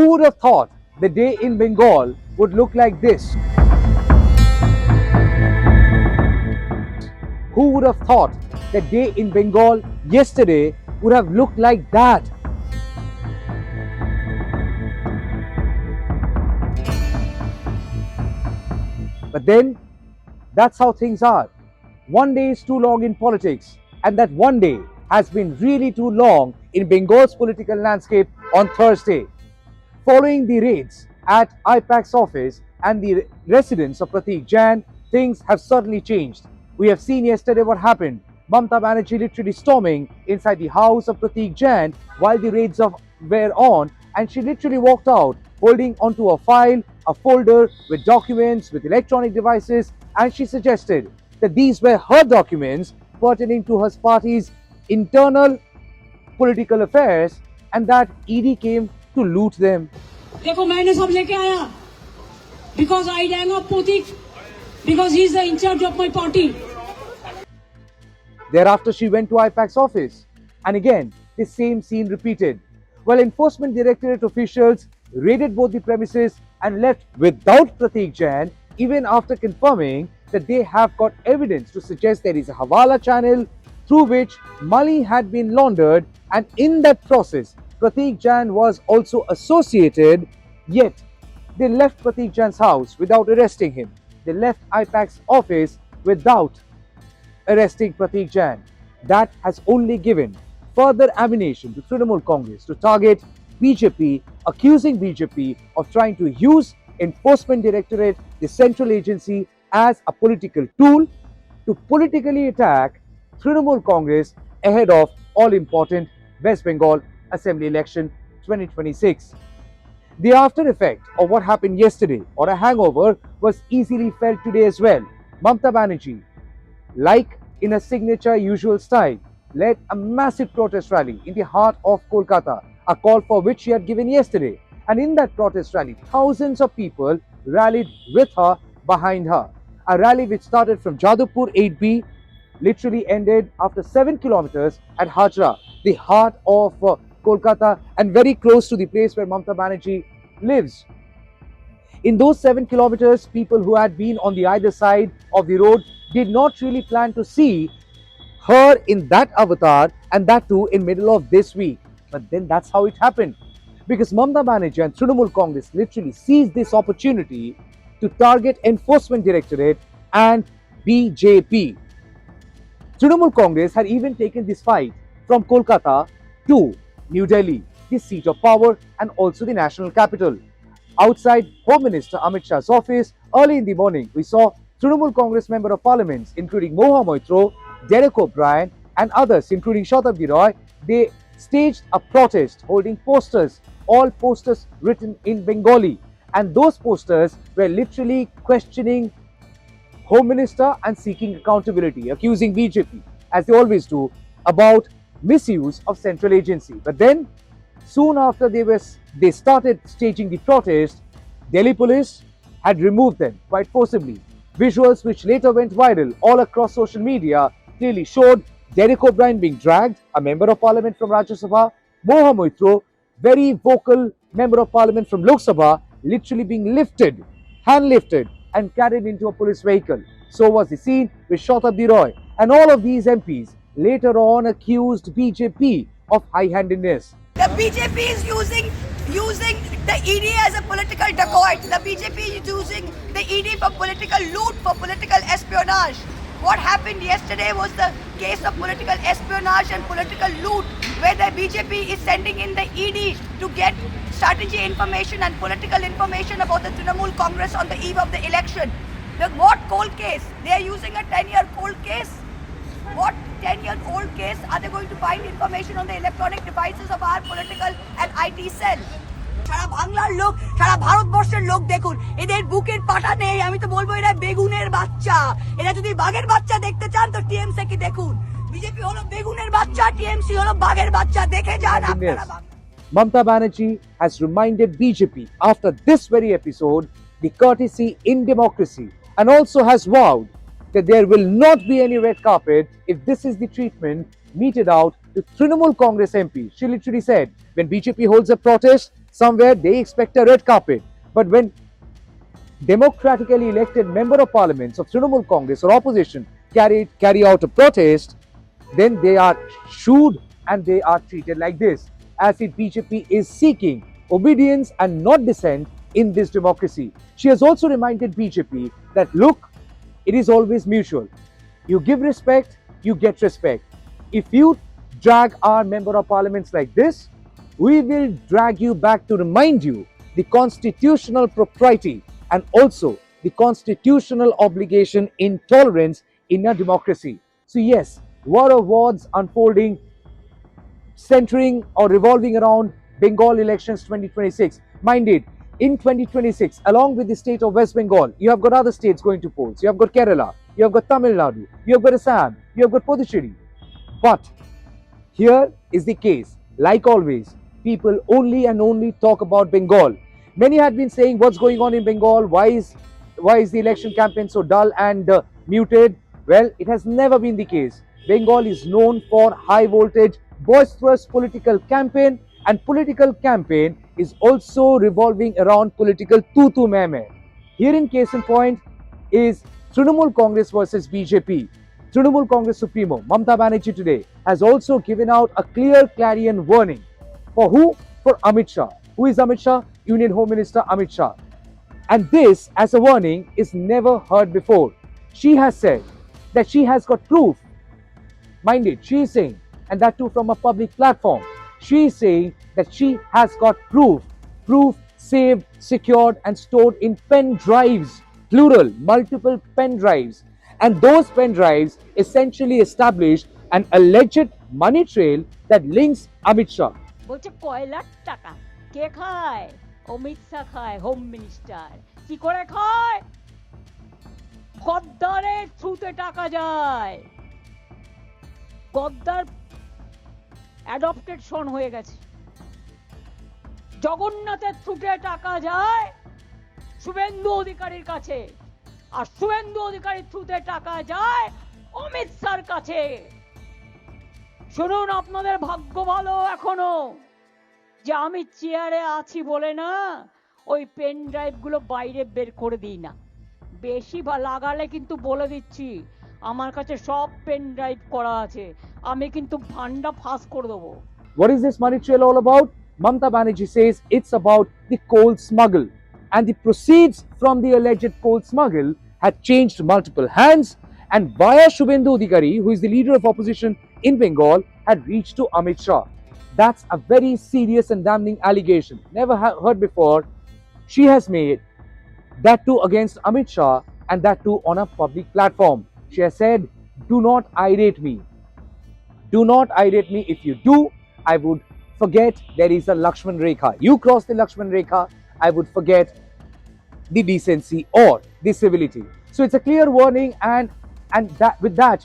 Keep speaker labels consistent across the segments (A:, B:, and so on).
A: Who would have thought the day in Bengal would look like this? Who would have thought the day in Bengal yesterday would have looked like that? But then, that's how things are. One day is too long in politics, and that one day has been really too long in Bengal's political landscape on Thursday. Following the raids at I-PAC's office and the residence of Pratik Jain, things have certainly changed. We have seen yesterday what happened. Mamata Banerjee literally storming inside the house of Pratik Jain while the raids were on, and she literally walked out holding onto a file, a folder with documents, with electronic devices, and she suggested that these were her documents pertaining to her party's internal political affairs and that ED came to loot them.
B: देखो मैंने सब लेके आया because I rang up Pratik because he is the in charge of my party.
A: Thereafter, she went to I-PAC's office, and again, the same scene repeated. While Enforcement Directorate officials raided both the premises and left without Pratik Jain, even after confirming that they have got evidence to suggest there is a Hawala channel through which money had been laundered, and in that process, Pratik Jain was also associated, yet they left Pratik Jain's house without arresting him. They left I-PAC's office without arresting Pratik Jain. That has only given further ammunition to Trinamool Congress to target BJP, accusing BJP of trying to use Enforcement Directorate, the central agency, as a political tool to politically attack Trinamool Congress ahead of all-important West Bengal Assembly Election 2026. The after effect of what happened yesterday, or a hangover, was easily felt today as well. Mamata Banerjee, like in a signature usual style, led a massive protest rally in the heart of Kolkata, a call for which she had given yesterday. And in that protest rally, thousands of people rallied with her, behind her. A rally which started from Jadavpur 8B, literally ended after 7 kilometers at Hajra, the heart of Kolkata, and very close to the place where Mamata Banerjee lives. In those 7 kilometers, people who had been on the either side of the road did not really plan to see her in that avatar, and that too in middle of this week. But then that's how it happened. Because Mamata Banerjee and Trinamool Congress literally seized this opportunity to target Enforcement Directorate and BJP. Trinamool Congress had even taken this fight from Kolkata to New Delhi, the seat of power and also the national capital. Outside Home Minister Amit Shah's office, early in the morning, we saw Trinamool Congress Member of Parliament, including Moha Moitro, Derek O'Brien, and others, including Shatabdi Roy. They staged a protest holding posters, all posters written in Bengali. And those posters were literally questioning Home Minister and seeking accountability, accusing BJP, as they always do, about misuse of central agency. But then, soon after they started staging the protest, Delhi police had removed them quite forcibly. Visuals which later went viral all across social media clearly showed Derek O'Brien being dragged, a member of parliament from Rajya Sabha, Moha Moitro, very vocal member of parliament from Lok Sabha, literally being lifted, hand-lifted, and carried into a police vehicle. So was the scene with Shatabdi Roy. And all of these MPs later on accused BJP of high-handedness.
C: The BJP is using the ED as a political dacoit. The BJP is using the ED for political loot, for political espionage. What happened yesterday was the case of political espionage and political loot, where the BJP is sending in the ED to get strategy information and political information about the Trinamool Congress on the eve of the election. What cold case? They are using a 10-year cold case. What 10-year-old case are they going to find information on the electronic devices of our political and IT cell? সারা বাংলার লোক, সারা ভারতবর্ষের লোক দেখুন, এদের বুকের পাটা নেই। আমি তো বলবো এরা বেগুনের বাচ্চা। এরা যদি বাঘের বাচ্চা দেখতে চান তো টিএমসি কি দেখুন। বিজেপি হলো বেগুনের বাচ্চা, টিএমসি হলো বাঘের বাচ্চা। দেখে যান আপনারা।
A: Mamata Banerjee has reminded BJP after this very episode the courtesy in democracy, and also has vowed that there will not be any red carpet if this is the treatment meted out to Trinamool Congress MP. She literally said, when BJP holds a protest, Somewhere they expect a red carpet. But when democratically elected member of parliaments of Trinamool Congress or opposition carry out a protest, then they are shooed and they are treated like this, as if BJP is seeking obedience and not dissent in this democracy. She has also reminded BJP that look, it is always mutual. You give respect, you get respect. If you drag our member of parliaments like this, we will drag you back to remind you the constitutional propriety and also the constitutional obligation in tolerance in a democracy. So yes, war of words unfolding, centering or revolving around Bengal elections 2026. Mind it, in 2026, along with the state of West Bengal, you have got other states going to polls. You have got Kerala, you have got Tamil Nadu, you have got Assam, you have got Puducherry. But here is the case. Like always, people only and only talk about Bengal. Many had been saying what's going on in Bengal, why is the election campaign so dull and muted? Well, it has never been the case. Bengal is known for high voltage, boisterous political campaign, and political campaign is also revolving around political tutu meme. Here in case in point is Trinamool Congress versus BJP. Trinamool Congress Supremo Mamata Banerjee today has also given out a clear clarion warning. For who? For Amit Shah. Who is Amit Shah? Union Home Minister Amit Shah. And this, as a warning, is never heard before. She has said that she has got proof. Mind it, she is saying, and that too from a public platform. She is saying that she has got proof. Proof saved, secured, and stored in pen drives, plural, multiple pen drives. And those pen drives essentially established an alleged money trail that links Amit Shah.
D: বলছে কয়লার টাকা কে খায়? অমিত শাহ খায়, home minister. কি করে খায়? গদ্দারের থ্রুতে টাকা যায়। গদ্দার অ্যাডপ্টেড সন হয়ে গেছে। জগন্নাথের থ্রুতে টাকা যায় শুভেন্দু অধিকারীর কাছে, আর শুভেন্দু অধিকারীর থ্রুতে টাকা যায় অমিত শাহর কাছে। শুনুন, আপনাদের ভাগ্য ভালো এখনো যে আমি চেয়ারে আছি বলে না ওই পেন ড্রাইভ গুলো বাইরে বের করে দিই না। বেশি লাগালে কিন্তু বলে দিচ্ছি আমার কাছে সব পেন ড্রাইভ করা আছে, আমি কিন্তু ভান্ডা ফাঁস করে দেবো।
A: What is this money trail all about? Mamata Banerjee says it's about the coal smuggle. And the proceeds from the alleged coal smuggle had changed multiple hands and via Shubhendu Adhikari, who is the leader of opposition in Bengal, had reached to Amit Shah. That's a very serious and damning allegation. Never heard before. She has made that too against Amit Shah and that too on a public platform. She has said, do not irate me. Do not irate me. If you do, I would forget there is a Lakshman Rekha. You cross the Lakshman Rekha, I would forget the decency or the civility. So it's a clear warning, and that with that,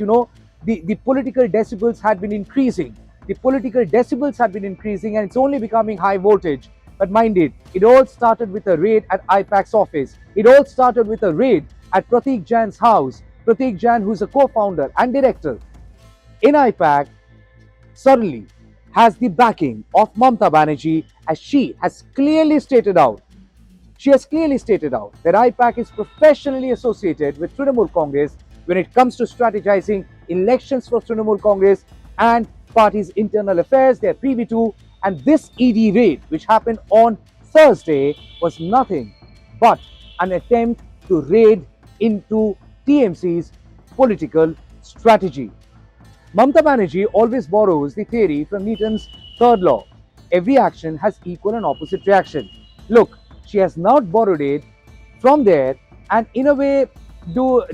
A: the political decibels had been increasing. The political decibels had been increasing and it's only becoming high voltage. But mind it all started with a raid at I-PAC's office. It all started with a raid at Pratik Jain's house. Pratik Jain, who is a co-founder and director in I-PAC, suddenly has the backing of Mamata Banerjee, as she has clearly stated out. She has clearly stated out that I-PAC is professionally associated with Trinamool Congress when it comes to strategizing elections for Trinamool Congress and party's internal affairs. They are privy to, and this ED raid, which happened on Thursday, was nothing but an attempt to raid into TMC's political strategy. Mamata Banerjee always borrows the theory from Newton's third law. Every action has equal and opposite reaction. Look, she has now borrowed it from there and in a way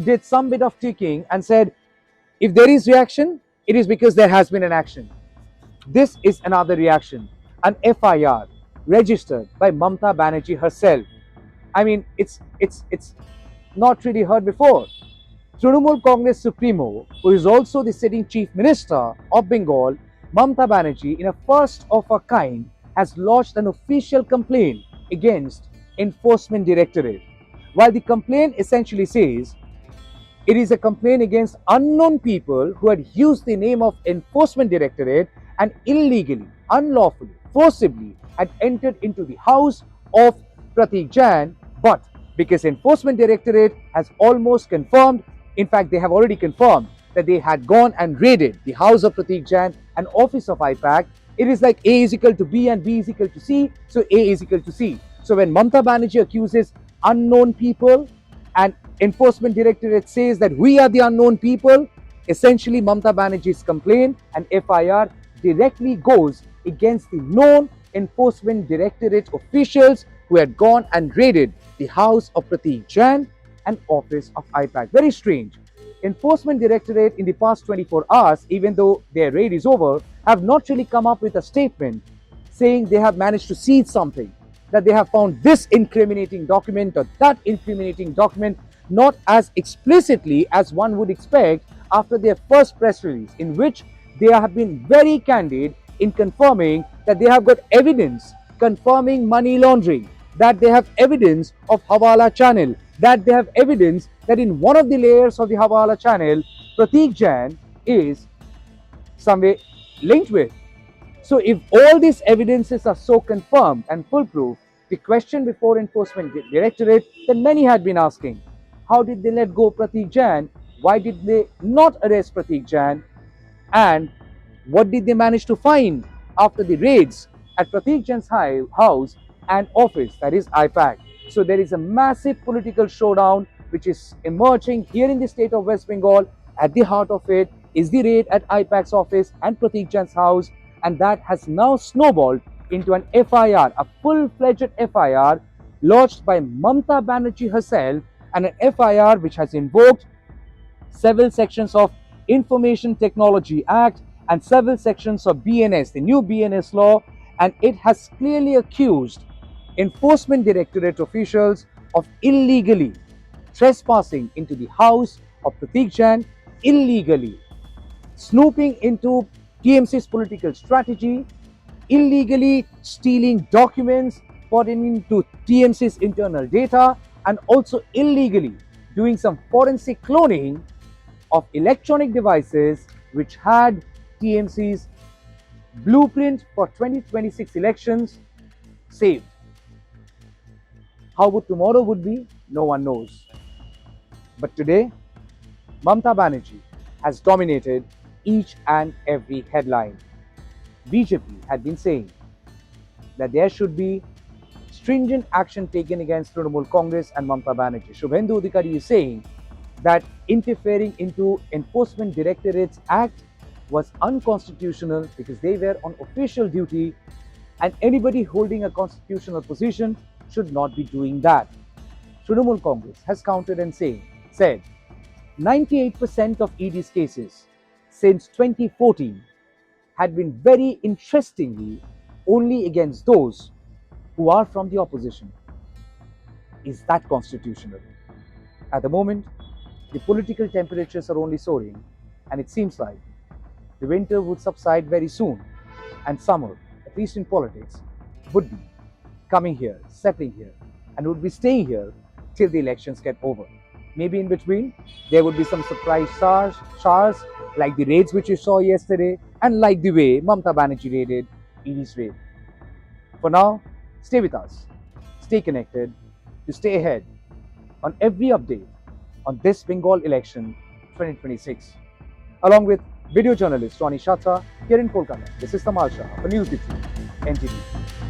A: did some bit of tweaking and said, if there is reaction, it is because there has been an action. This is another reaction, an FIR registered by Mamata Banerjee herself. I mean, it's not really heard before. Trinamool Congress Supremo, who is also the sitting Chief Minister of Bengal, Mamata Banerjee, in a first of a kind, has lodged an official complaint against Enforcement Directorate. While the complaint essentially says it is a complaint against unknown people who had used the name of Enforcement Directorate and illegally, unlawfully, forcibly had entered into the house of Pratik Jain, but because Enforcement Directorate has almost confirmed, in fact they have already confirmed that they had gone and raided the house of Pratik Jain and office of I-PAC, it is like A is equal to B and B is equal to C, so A is equal to C. So when Mamata Banerjee accuses unknown people and Enforcement Directorate says that we are the unknown people, essentially Mamata Banerjee's complaint and FIR directly goes against the known Enforcement Directorate officials who had gone and raided the house of Pratik Jain and office of I-PAC. Very strange. Enforcement Directorate in the past 24 hours, even though their raid is over, have not really come up with a statement saying they have managed to seize something, that they have found this incriminating document or that incriminating document, not as explicitly as one would expect after their first press release, in which they have been very candid in confirming that they have got evidence confirming money laundering, that they have evidence of Hawala channel, that they have evidence that in one of the layers of the Hawala channel, Pratik Jain is somewhere linked with. So if all these evidences are so confirmed and foolproof, the question before Enforcement Directorate that many had been asking, how did they let go Pratik Jain? Why did they not arrest Pratik Jain? And what did they manage to find after the raids at Pratik Jain's house and office, that is I-PAC? So there is a massive political showdown which is emerging here in the state of West Bengal. At the heart of it is the raid at I-PAC's office and Pratik Jain's house, and that has now snowballed into an FIR, a full-fledged FIR lodged by Mamata Banerjee herself, and an FIR which has invoked several sections of Information Technology Act and several sections of BNS, the new BNS law, and it has clearly accused Enforcement Directorate officials of illegally trespassing into the house of Pratik Jain, illegally snooping into TMC's political strategy, illegally stealing documents pertaining to TMC's internal data, and also illegally doing some forensic cloning of electronic devices which had TMC's blueprint for 2026 elections saved. How would tomorrow would be, no one knows. But today, Mamata Banerjee has dominated each and every headline. BJP had been saying that there should be stringent action taken against Trinamool Congress and Mamata Banerjee. Shubhendu Adhikari is saying that interfering into Enforcement Directorate's act was unconstitutional because they were on official duty, and anybody holding a constitutional position should not be doing that. Trinamool Congress has countered and said 98% of ED's cases since 2014 had been very interestingly only against those who are from the opposition. Is that constitutional? At the moment, the political temperatures are only soaring, and it seems like the winter would subside very soon, and summer, at least in politics, would be coming here, settling here, and would be staying here till the elections get over. Maybe in between, there would be some surprise showers like the raids which you saw yesterday, and like the way Mamata Banerjee raided ED's raid. For now, stay with us, stay connected to stay ahead on every update on this Bengal election 2026. Along with video journalist Ronnie Shatra here in Kolkata, this is Amit Shah for News 15 NTV.